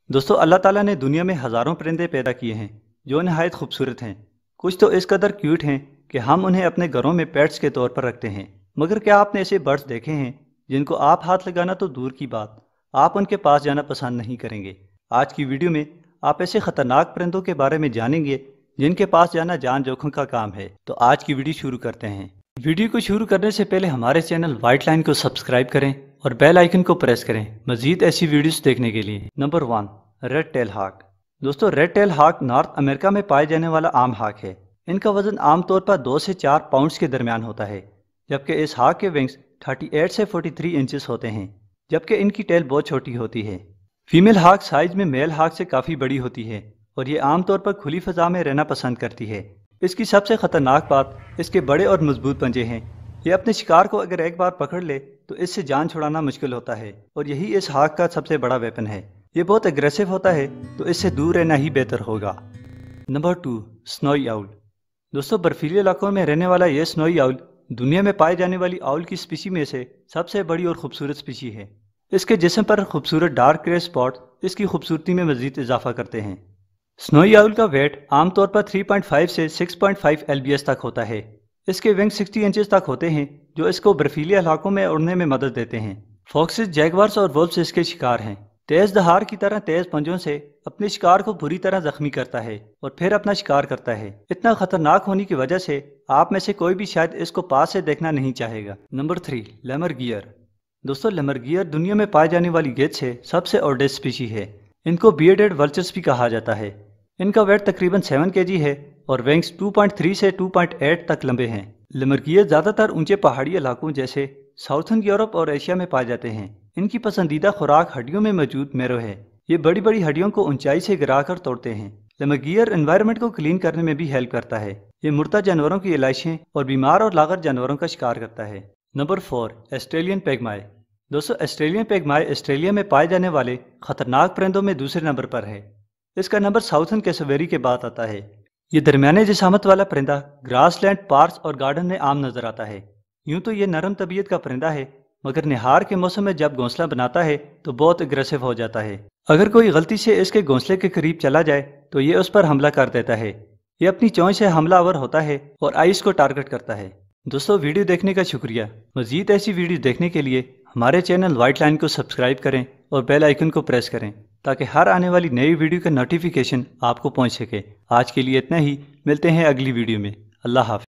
दोस्तों अल्लाह ताला ने दुनिया में हज़ारों परिंदे पैदा किए हैं जो नहायत खूबसूरत हैं। कुछ तो इस कदर क्यूट हैं कि हम उन्हें अपने घरों में पेट्स के तौर पर रखते हैं। मगर क्या आपने ऐसे बर्ड्स देखे हैं जिनको आप हाथ लगाना तो दूर की बात, आप उनके पास जाना पसंद नहीं करेंगे। आज की वीडियो में आप ऐसे ख़तरनाक परिंदों के बारे में जानेंगे जिनके पास जाना जान जोखिम का काम है। तो आज की वीडियो शुरू करते हैं। वीडियो को शुरू करने से पहले हमारे चैनल व्हाइट लाइन को सब्सक्राइब करें और बेल आइकन को प्रेस करें मजीद ऐसी वीडियोस देखने के लिए। नंबर 1, रेड टेल हाक। दोस्तों रेड टेल हाक नॉर्थ अमेरिका में पाए जाने वाला आम हाक है। इनका वजन आमतौर पर 2 से 4 पाउंड्स के दरमियान होता है, जबकि इस हाक के विंग्स 38 से 43 इंचेस होते हैं, जबकि इनकी टेल बहुत छोटी होती है। फीमेल हाक साइज में मेल हाक से काफ़ी बड़ी होती है और ये आमतौर पर खुली फजा में रहना पसंद करती है। इसकी सबसे खतरनाक बात इसके बड़े और मजबूत पंजे हैं। ये अपने शिकार को अगर एक बार पकड़ ले तो इससे जान छुड़ाना मुश्किल होता है और यही इस हाक का सबसे बड़ा वेपन है। ये बहुत एग्रेसिव होता है तो इससे दूर रहना ही बेहतर होगा। Number 2, snowy owl. दोस्तों बर्फीले इलाकों में रहने वाला ये स्नोई आउल दुनिया में पाई जाने वाली आउल की स्पीशी में से सबसे बड़ी और खूबसूरत स्पीशी है। इसके जिस्म पर खूबसूरत डार्क ग्रे स्पॉट इसकी खूबसूरती में मजीद इजाफा करते हैं। स्नोई आउल का वेट आमतौर पर 3.5 से 6.5 lbs तक होता है। इसके विंग 60 इंचेस तक होते हैं जो इसको बर्फीले इलाकों में उड़ने में मदद देते हैं। फॉक्सेस, जैगवार्स और वुल्व्स इसके शिकार हैं। तेज दहाड़ की तरह तेज पंजों से अपने शिकार को बुरी तरह जख्मी करता है और फिर अपना शिकार करता है। इतना खतरनाक होने की वजह से आप में से कोई भी शायद इसको पास से देखना नहीं चाहेगा। नंबर 3, लेमरगियर। दोस्तों लेमरगियर दुनिया में पाए जाने वाली गेंद से सबसे ऑडेस्ट स्पीशी है। इनको बियर्डेड वल्चर्स भी कहा जाता है। इनका वेट तकरीबन 7 kg है और विंग्स 2.3 से 2.8 तक लंबे हैं। लेमरगियर ज्यादातर ऊंचे पहाड़ी इलाकों जैसे साउथर्न यूरोप और एशिया में पाए जाते हैं। इनकी पसंदीदा खुराक हड्डियों में मौजूद मैरो है। ये बड़ी बड़ी हड्डियों को ऊंचाई से गिराकर तोड़ते हैं। लेमरगियर एनवायरनमेंट को क्लीन करने में भी हेल्प करता है। ये मुर्दा जानवरों की इलाइशें और बीमार और लागर जानवरों का शिकार करता है। Number 4, Australian pygmy. दोस्तों ऑस्ट्रेलियन पेगमाई ऑस्ट्रेलिया में पाए जाने वाले खतरनाक परिंदों में दूसरे नंबर पर है। इसका नंबर साउथर्न कैसोवेरी के बाद आता है। ये दरमियाने जिसामत वाला परिंदा ग्रासलैंड, पार्क्स और गार्डन में आम नजर आता है। यूं तो ये नरम तबीयत का परिंदा है, मगर निहार के मौसम में जब घोंसला बनाता है तो बहुत अग्रेसिव हो जाता है। अगर कोई गलती से इसके घोंसले के करीब चला जाए तो ये उस पर हमला कर देता है। ये अपनी चोंच से हमलावर होता है और आइस को टारगेट करता है। दोस्तों वीडियो देखने का शुक्रिया। मजीद ऐसी वीडियो देखने के लिए हमारे चैनल व्हाइट लाइन को सब्सक्राइब करें और बेल आइकन को प्रेस करें ताकि हर आने वाली नई वीडियो का नोटिफिकेशन आपको पहुंच सके। आज के लिए इतना ही, मिलते हैं अगली वीडियो में। अल्लाह हाफ़िज़।